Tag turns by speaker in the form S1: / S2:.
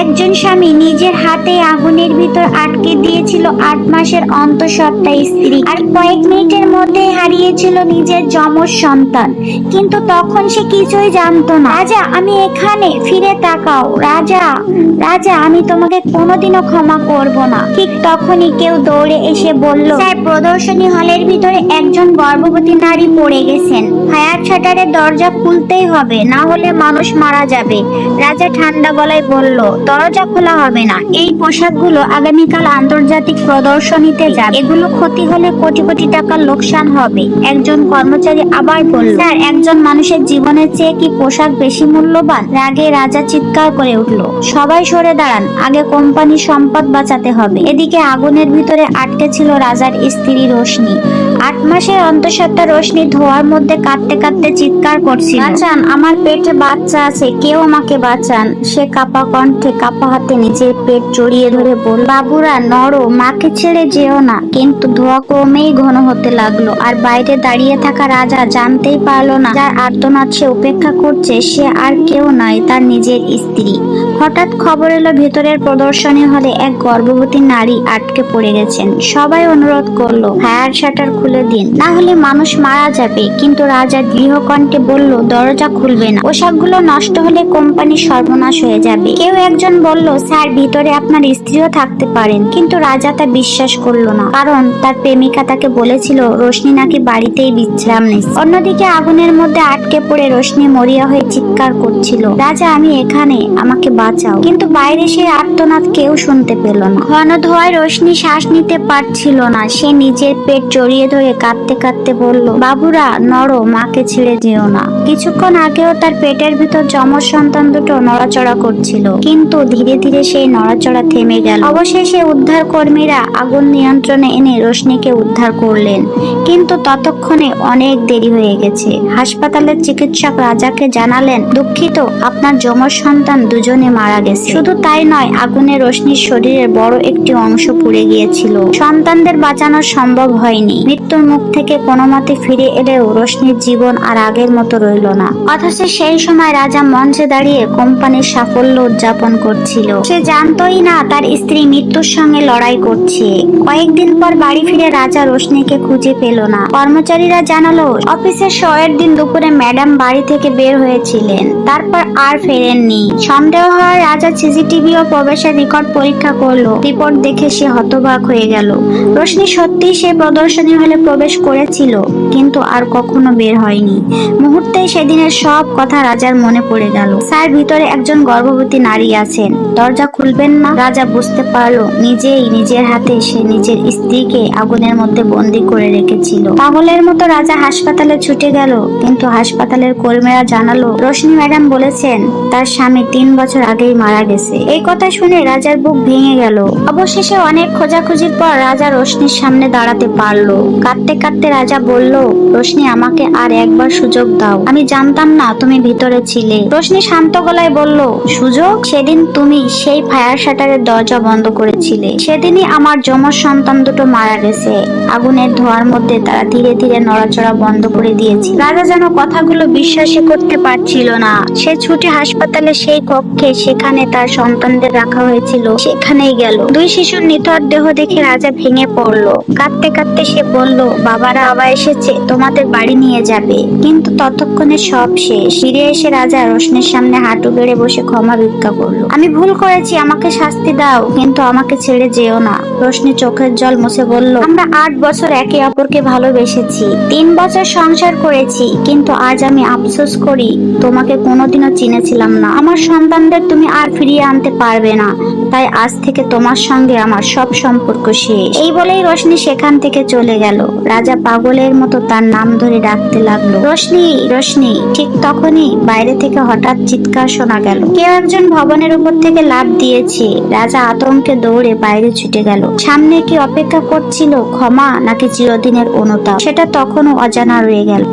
S1: একজন স্বামী নিজের হাতে আগুনের ভিতর আটকে দিয়েছিল 8 মাসের অন্তঃসত্ত্বা স্ত্রী, আর কয়েক মিনিটের মধ্যে হারিয়েছিল নিজের যমজ সন্তান। কিন্তু তখন সে কিছুই জানতো না। রাজা, আমি এখানে, ফিরে তাকাও। রাজা, রাজা, আমি তোমাকে কোনোদিনও ক্ষমা করব না। ঠিক তখনই কেউ দৌড়ে এসে বলল, স্যার, প্রদর্শনী হলের ভিতরে একজন গর্ভবতী নারী পড়ে গেছেন। ফায়ার শাটারের দরজা খুলতেই হবে, না হলে মানুষ মারা যাবে। রাজা ঠান্ডা গলায় বলল, দরজা খোলা হবে না। এই পোশাকগুলো আগামীকাল আন্তর্জাতিক প্রদর্শনীতে যাবে। এগুলো ক্ষতি হলে কোটি কোটি টাকার লোকসান হবে। একজন কর্মচারী আবার বলল, স্যার, একজন মানুষের জীবনের চেয়ে কি পোশাক বেশি মূল্যবান? রাগে রাজা চিৎকার করে উঠল, সবাই সরে দাঁড়ান, আগে কোম্পানির সম্পদ বাঁচাতে হবে। এদিকে আগুনের ভিতরে আটকে ছিল রাজার স্ত্রী রোশনি। 8 মাসের অন্তঃসত্ত্বা রোশনি ধোঁয়ার মধ্যে কাঁদতে কাঁদতে চিৎকার করছিল, বাঁচান, আমার পেটে বাচ্চা আছে, কেউ আমাকে বাঁচান। সে কাপা কণ্ঠে কাপা হাতে নিজের পেট জড়িয়ে ধরে বলল, বাবুরা নড়ো, মাকে ছেড়ে যেও না। কিন্তু ধোঁয়া ক্রমেই ঘন হতে লাগলো, আর বাইরে দাঁড়িয়ে থাকা রাজা জানতেই পারলো না যার আর্তনাদ সে উপেক্ষা করছে সে আর কেউ নয়, তার নিজের স্ত্রী। হঠাৎ খবর এলো ভেতরের প্রদর্শনী হলে এক গর্ভবতী নারী আটকে পড়ে গেছেন। সবাই অনুরোধ করলো, ফায়ার শাটার খুলে দিন, না হলে মানুষ মারা যাবে। কিন্তু রাজা দৃঢ়কণ্ঠে বলল, দরজা খুলবে না, পোশাকগুলো নষ্ট হলে কোম্পানির সর্বনাশ হয়ে যাবে। কেউ একজন বলল, স্যার, ভিতরে আপনার স্ত্রীও থাকতে পারেন। কিন্তু রাজা তা বিশ্বাস করলো না, কারণ তার প্রেমিকা তাকে বলেছিল রোশনি নাকি বাড়িতেই বিশ্রাম নিচ্ছে। অন্যদিকে আগুনের মধ্যে আটকে পড়ে রোশনি মরিয়া হয়ে চিৎকার করছিল, রাজা, আমি এখানে, আমাকে বাঁচাও। কিন্তু বাইরে সেই আর্তনাদ কেউ শুনতে পেল না। ঘন ধোঁয়ায় রোশনি শ্বাস নিতে পারছিল না। সে নিজের পেট জড়িয়ে ধরে কাঁদতে কাঁদতে বলল, বাবুরা নড়ো, মাকে ছেড়ে যেও না। কিছুক্ষণ আগেও তার পেটের ভিতর যমজ সন্তান দুটো নড়াচড়া করছিল, কিন্তু ধীরে ধীরে সেই নড়াচড়া থেমে গেল। অবশেষে উদ্ধার কর্মীরা আগুন নিয়ন্ত্রণে এনে রোশনিকে উদ্ধার করলেন, কিন্তু ততক্ষণে অনেক দেরি হয়ে গেছে। হাসপাতালের চিকিৎসক রাজাকে জানালেন, দুঃখিত, আপনার যমজ সন্তান দুজনে মারা গেছে। শুধু তাই নয়, আগুনে রোশনির শরীরের বড় একটি অংশ পুড়ে গিয়েছিল। সন্তানদের বাঁচানো সম্ভব হয়নি। মৃত্যুর মুখ থেকে কোনো মতে ফিরে এলেও রোশনির জীবন আর আগের মতো রইল না। অথচ সেই সময় রাজা মঞ্চে দাঁড়িয়ে কোম্পানির সাফল্য উদযাপন করছিল। সে জানতোই না তার স্ত্রী মৃত্যুর সঙ্গে লড়াই করছে। কয়েকদিন পর বাড়ি ফিরে রাজা রোশনিকে খুঁজে পেল না। কর্মচারীরা জানালো, অফিসের শোয়ের দিন দুপুরে ম্যাডাম বাড়ি থেকে বের হয়েছিলেন, তারপর আর ফেরেননি। সন্দেহ হয় রাজা সিসিটিভি ও প্রবেশের রেকর্ড পরীক্ষা করলো। রিপোর্ট দেখে সে হতবাক হয়ে গেল। রোশনি সত্যিই সে প্রদর্শনী হলে প্রবেশ করেছিল, কিন্তু আর কখনো বের হয়নি। মুহূর্তেই সেদিনের সব কথা রাজার মনে পড়ে গেল। স্যার, ভিতরে একজন গর্ভবতী নারী আছেন, দরজা খুলবেন না? রাজা বুঝতে পারলো নিজেই নিজের হাতে সে নিজের স্ত্রীকে আগুনের মধ্যে বন্দি করে রেখেছিল। পাগলের মতো রাজা হাসপাতালে ছুটে গেল, কিন্তু হাসপাতালের কর্মীরা জানালো, রোশনি ম্যাডাম বলেছেন তার স্বামী 3 বছর আগেই মারা গেছে। এই কথা শুনে রাজার বুক ভেঙে গেল। অবশেষে অনেক খোঁজাখুঁজির পর রাজা রোশনির সামনে দাঁড়াতে পারলো। কাঁদতে কাঁদতে রাজা বলল, রোশনি, আমাকে আর একবার সুযোগ দাও, আমি জানতাম না তুমি ভিতরে ছিলে। রোশনি শান্ত গলায় বলল, সুযোগ? সেদিন তুমি সেই ফায়ার শাটারের দরজা বন্ধ করেছিলে। সেদিনই আমার যমজ সন্তান দুটো মারা গেছে। আগুনের ধোঁয়ার মধ্যে তারা ধীরে ধীরে নড়াচড়া বন্ধ করে দিয়েছে। রাজা যেন কথাগুলো বিশ্বাসই করতে পারছিল না। সে ছুটে হাসপাতালে সেই কক্ষে, সেখানে তার সন্তানদের রাখা হয়েছিল, সেখানেই গেল। 2 শিশুর নিথর দেহ দেখে রাজা ভেঙে পড়লো। কাঁদতে কাঁদতে সে বলল, বাবারা আবার এসেছে, তোমাদের বাড়ি নিয়ে যাবে। কিন্তু ততক্ষণে সব শেষ। ফিরে এসে রাজা রোশনির সামনে হাঁটু গেড়ে বসে ক্ষমা ভিক্ষা করলো। আমি ভুল করেছি, আমাকে শাস্তি দাও, কিন্তু আমাকে ছেড়ে যেও না। রোশনি চোখের জল মুছে বলল, আমরা 8 বছর একে অপরকে ভালোবেসেছি, 3 বছর সংসার করেছি, কিন্তু আজ আমি আফসোস করি তোমাকে কোনোদিনও চিনেছিলাম না। আমার সন্তানদের তুমি আর ফিরিয়ে আনতে পারবে না, তাই আজ থেকে তোমার সঙ্গে আমার সব সম্পর্ক শেষ। এই বলেই রোশনি সেখান থেকে চলে গেল। রাজা পাগলের মতো তার নাম ধরে ডাকতে লাগলো, রোশনি, রোশনি। ঠিক তখনই বাইরে থেকে হঠাৎ চিৎকার শোনা গেল। কেউ একজন ভবনের উপর থেকে লাফ দিয়েছে। রাজা আতঙ্কে দৌড়ে বাইরে ছুটে গেল। সামনে কি অপেক্ষা করছিল, ক্ষমা নাকি চিরদিনের অনুতাপ, সেটা তখনও অজানা রয়ে গেল।